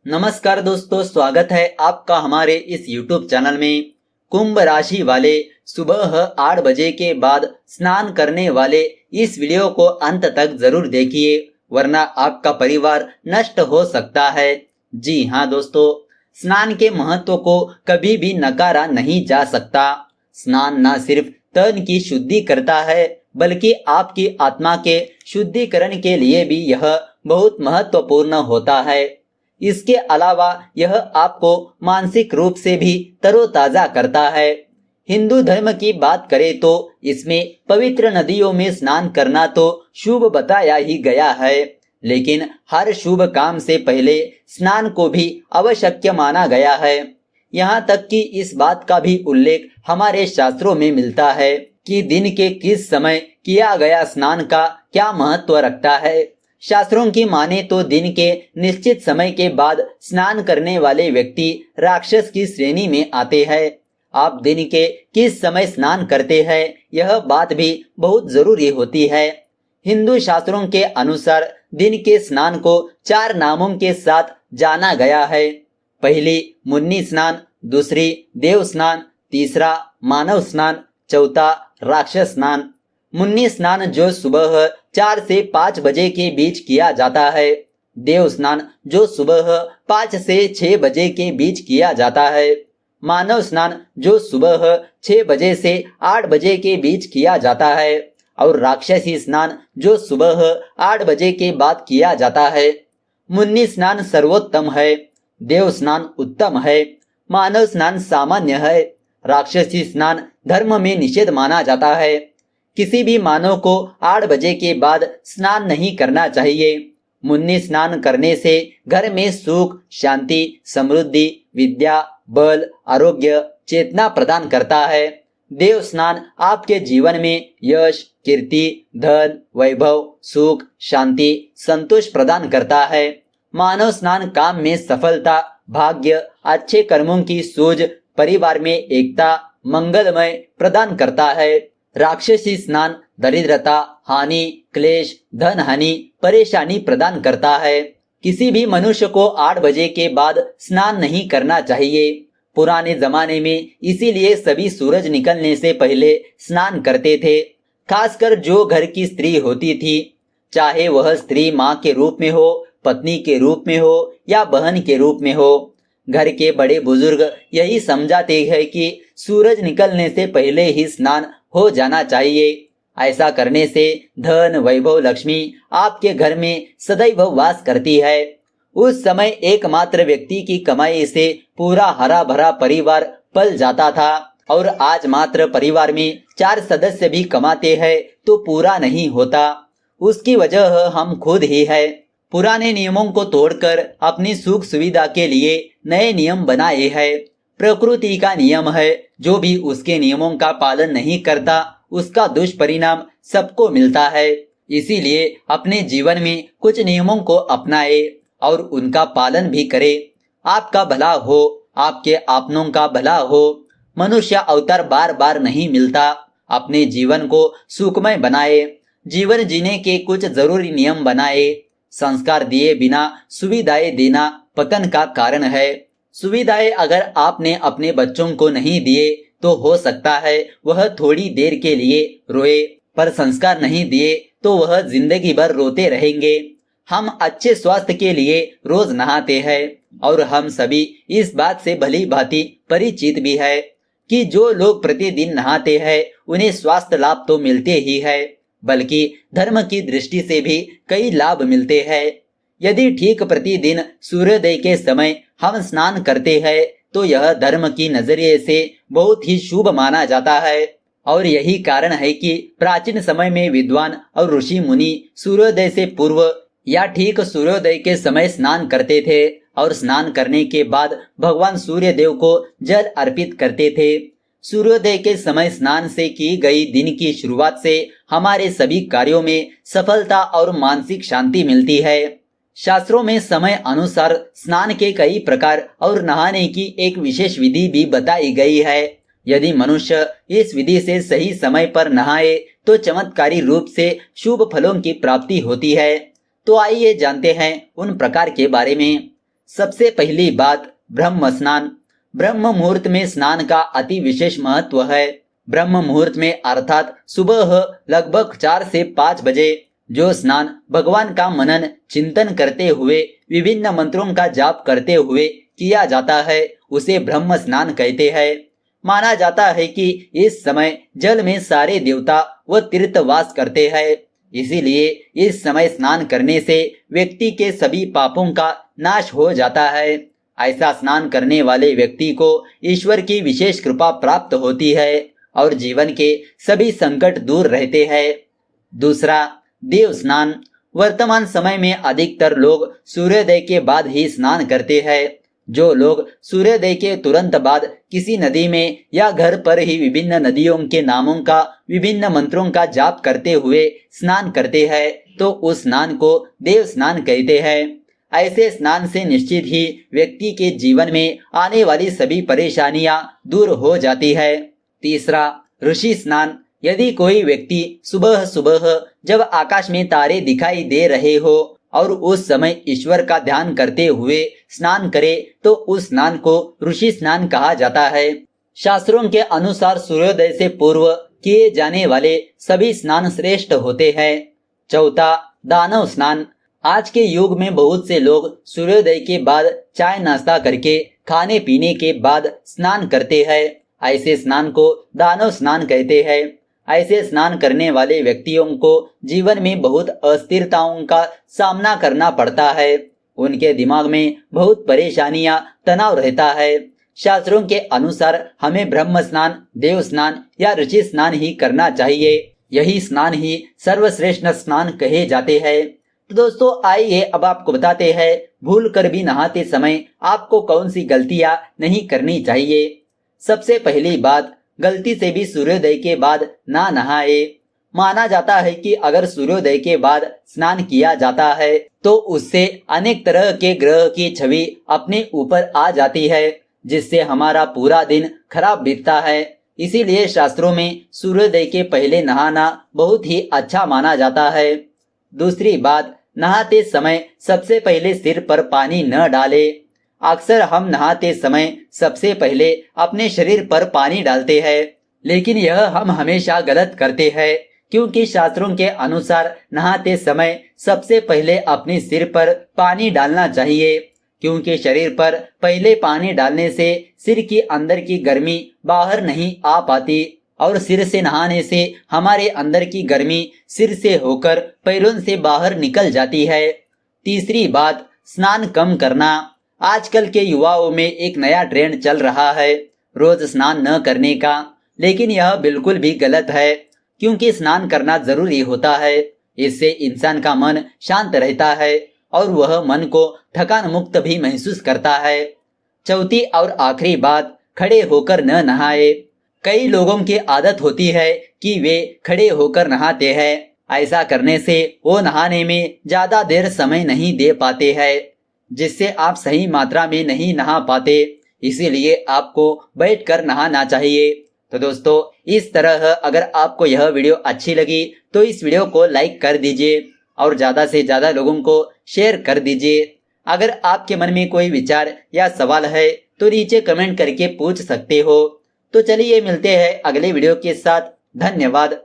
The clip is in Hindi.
नमस्कार दोस्तों, स्वागत है आपका हमारे इस YouTube चैनल में। कुंभ राशि वाले सुबह 8 बजे के बाद स्नान करने वाले इस वीडियो को अंत तक जरूर देखिए, वरना आपका परिवार नष्ट हो सकता है। जी हाँ दोस्तों, स्नान के महत्व को कभी भी नकारा नहीं जा सकता। स्नान न सिर्फ तन की शुद्धि करता है, बल्कि आपकी आत्मा के शुद्धिकरण के लिए भी यह बहुत महत्वपूर्ण होता है। इसके अलावा यह आपको मानसिक रूप से भी तरोताजा करता है। हिंदू धर्म की बात करें तो इसमें पवित्र नदियों में स्नान करना तो शुभ बताया ही गया है, लेकिन हर शुभ काम से पहले स्नान को भी आवश्यक माना गया है। यहाँ तक कि इस बात का भी उल्लेख हमारे शास्त्रों में मिलता है कि दिन के किस समय किया गया स्नान का क्या महत्व रखता है। शास्त्रों की माने तो दिन के निश्चित समय के बाद स्नान करने वाले व्यक्ति राक्षस की श्रेणी में आते हैं। आप दिन के किस समय स्नान करते हैं, यह बात भी बहुत जरूरी होती है। हिंदू शास्त्रों के अनुसार दिन के स्नान को 4 नामों के साथ जाना गया है। पहली मुन्नी स्नान, दूसरी देव स्नान, तीसरा मानव स्नान, चौथा राक्षस स्नान। मुन्नी स्नान जो सुबह 4 से 5 बजे के बीच किया जाता है। देव स्नान जो सुबह 5 से 6 बजे के बीच किया जाता है। मानव स्नान जो सुबह 6 बजे से 8 बजे के बीच किया जाता है। और राक्षसी स्नान जो सुबह 8 बजे के बाद किया जाता है। मुन्नी स्नान सर्वोत्तम है, देव स्नान उत्तम है, मानव स्नान सामान्य है, राक्षसी स्नान धर्म में निषेध माना जाता है। किसी भी मानव को 8 बजे के बाद स्नान नहीं करना चाहिए। मुन्नी स्नान करने से घर में सुख, शांति, समृद्धि, विद्या, बल, आरोग्य, चेतना प्रदान करता है। देव स्नान आपके जीवन में यश, कीर्ति, धन, वैभव, सुख, शांति, संतोष प्रदान करता है। मानव स्नान काम में सफलता, भाग्य, अच्छे कर्मों की सूझ, परिवार में एकता, मंगलमय प्रदान करता है। राक्षसी स्नान दरिद्रता, हानि, क्लेश, धन हानि, परेशानी प्रदान करता है। किसी भी मनुष्य को 8 बजे के बाद स्नान नहीं करना चाहिए। पुराने जमाने में इसीलिए सभी सूरज निकलने से पहले स्नान करते थे। खासकर जो घर की स्त्री होती थी, चाहे वह स्त्री माँ के रूप में हो, पत्नी के रूप में हो या बहन के रूप में हो। घर के बड़े बुजुर्ग यही समझाते हैं कि सूरज निकलने से पहले ही स्नान हो जाना चाहिए। ऐसा करने से धन, वैभव, लक्ष्मी आपके घर में सदैव वास करती है। उस समय एकमात्र व्यक्ति की कमाई से पूरा हरा भरा परिवार पल जाता था, और आज मात्र परिवार में 4 सदस्य भी कमाते हैं तो पूरा नहीं होता। उसकी वजह हम खुद ही है। पुराने नियमों को तोड़कर अपनी सुख सुविधा के लिए नए नियम बनाए हैं। प्रकृति का नियम है, जो भी उसके नियमों का पालन नहीं करता उसका दुष्परिणाम सबको मिलता है। इसीलिए अपने जीवन में कुछ नियमों को अपनाए और उनका पालन भी करे। आपका भला हो, आपके अपनों का भला हो। मनुष्य अवतार बार बार नहीं मिलता। अपने जीवन को सुखमय बनाए। जीवन जीने के कुछ जरूरी नियम बनाए। संस्कार दिए बिना सुविधाएं देना पतन का कारण है। सुविधाएं अगर आपने अपने बच्चों को नहीं दिए तो हो सकता है वह थोड़ी देर के लिए रोए, पर संस्कार नहीं दिए तो वह जिंदगी भर रोते रहेंगे। हम अच्छे स्वास्थ्य के लिए रोज नहाते हैं, और हम सभी इस बात से भली भांति परिचित भी है कि जो लोग प्रतिदिन नहाते हैं उन्हें स्वास्थ्य लाभ तो मिलते ही है, बल्कि धर्म की दृष्टि से भी कई लाभ मिलते हैं। यदि ठीक प्रतिदिन सूर्योदय के समय हम स्नान करते हैं तो यह धर्म की नजरिए से बहुत ही शुभ माना जाता है। और यही कारण है कि प्राचीन समय में विद्वान और ऋषि मुनि सूर्योदय से पूर्व या ठीक सूर्योदय के समय स्नान करते थे, और स्नान करने के बाद भगवान सूर्य देव को जल अर्पित करते थे। सूर्योदय के समय स्नान से की गई दिन की शुरुआत से हमारे सभी कार्यों में सफलता और मानसिक शांति मिलती है। शास्त्रों में समय अनुसार स्नान के कई प्रकार और नहाने की एक विशेष विधि भी बताई गई है। यदि मनुष्य इस विधि से सही समय पर नहाए तो चमत्कारी रूप से शुभ फलों की प्राप्ति होती है। तो आइए जानते हैं उन प्रकार के बारे में। सबसे पहली बात, ब्रह्म स्नान। ब्रह्म मुहूर्त में स्नान का अति विशेष महत्व है। ब्रह्म मुहूर्त में अर्थात सुबह लगभग 4 से 5 बजे जो स्नान भगवान का मनन चिंतन करते हुए विभिन्न मंत्रों का जाप करते हुए किया जाता है, उसे ब्रह्म स्नान कहते हैं। माना जाता है कि इस समय जल में सारे देवता व तीर्थ वास करते हैं, इसीलिए इस समय स्नान करने से व्यक्ति के सभी पापों का नाश हो जाता है। ऐसा स्नान करने वाले व्यक्ति को ईश्वर की विशेष कृपा प्राप्त होती है और जीवन के सभी संकट दूर रहते हैं। दूसरा, देव स्नान। वर्तमान समय में अधिकतर लोग सूर्योदय के बाद ही स्नान करते हैं। जो लोग सूर्योदय के तुरंत बाद किसी नदी में या घर पर ही विभिन्न नदियों के नामों का विभिन्न मंत्रों का जाप करते हुए स्नान करते हैं, तो उस स्नान को देव स्नान कहते हैं। ऐसे स्नान से निश्चित ही व्यक्ति के जीवन में आने वाली सभी परेशानियां दूर हो जाती है। तीसरा, ऋषि स्नान। यदि कोई व्यक्ति सुबह सुबह जब आकाश में तारे दिखाई दे रहे हो और उस समय ईश्वर का ध्यान करते हुए स्नान करे, तो उस स्नान को ऋषि स्नान कहा जाता है। शास्त्रों के अनुसार सूर्योदय से पूर्व किए जाने वाले सभी स्नान श्रेष्ठ होते हैं। चौथा, दानव स्नान। आज के युग में बहुत से लोग सूर्योदय के बाद चाय नाश्ता करके खाने पीने के बाद स्नान करते हैं। ऐसे स्नान को दानव स्नान कहते हैं। ऐसे स्नान करने वाले व्यक्तियों को जीवन में बहुत अस्थिरताओं का सामना करना पड़ता है। उनके दिमाग में बहुत परेशानियां, तनाव रहता है। शास्त्रों के अनुसार हमें ब्रह्म स्नान, देव स्नान या ऋषि स्नान ही करना चाहिए। यही स्नान ही सर्वश्रेष्ठ स्नान कहे जाते हैं। तो दोस्तों, आइए अब आपको बताते हैं भूल कर भी नहाते समय आपको कौन सी गलतियां नहीं करनी चाहिए। सबसे पहली बात, गलती से भी सूर्योदय के बाद ना नहाए। माना जाता है कि अगर सूर्योदय के बाद स्नान किया जाता है तो उससे अनेक तरह के ग्रह की छवि अपने ऊपर आ जाती है, जिससे हमारा पूरा दिन खराब बीतता है। इसीलिए शास्त्रों में सूर्योदय के पहले नहाना बहुत ही अच्छा माना जाता है। दूसरी बात, नहाते समय सबसे पहले सिर पर पानी न डालें। अक्सर हम नहाते समय सबसे पहले अपने शरीर पर पानी डालते हैं, लेकिन यह हम हमेशा गलत करते हैं, क्योंकि शास्त्रों के अनुसार नहाते समय सबसे पहले अपने सिर पर पानी डालना चाहिए, क्योंकि शरीर पर पहले पानी डालने से सिर की अंदर की गर्मी बाहर नहीं आ पाती और सिर से नहाने से हमारे अंदर की गर्मी सिर से होकर पैरों से बाहर निकल जाती है। तीसरी बात, स्नान कम करना। आजकल के युवाओं में एक नया ट्रेंड चल रहा है रोज स्नान न करने का, लेकिन यह बिल्कुल भी गलत है, क्योंकि स्नान करना जरूरी होता है। इससे इंसान का मन शांत रहता है और वह मन को थकान मुक्त भी महसूस करता है। चौथी और आखिरी बात, खड़े होकर न नहाए। कई लोगों की आदत होती है कि वे खड़े होकर नहाते हैं। ऐसा करने से वो नहाने में ज्यादा देर समय नहीं दे पाते हैं, जिससे आप सही मात्रा में नहीं नहा पाते। इसीलिए आपको बैठकर नहाना चाहिए। तो दोस्तों, इस तरह अगर आपको यह वीडियो अच्छी लगी तो इस वीडियो को लाइक कर दीजिए और ज्यादा से ज्यादा लोगों को शेयर कर दीजिए। अगर आपके मन में कोई विचार या सवाल है तो नीचे कमेंट करके पूछ सकते हो। तो चलिए मिलते हैं अगले वीडियो के साथ। धन्यवाद।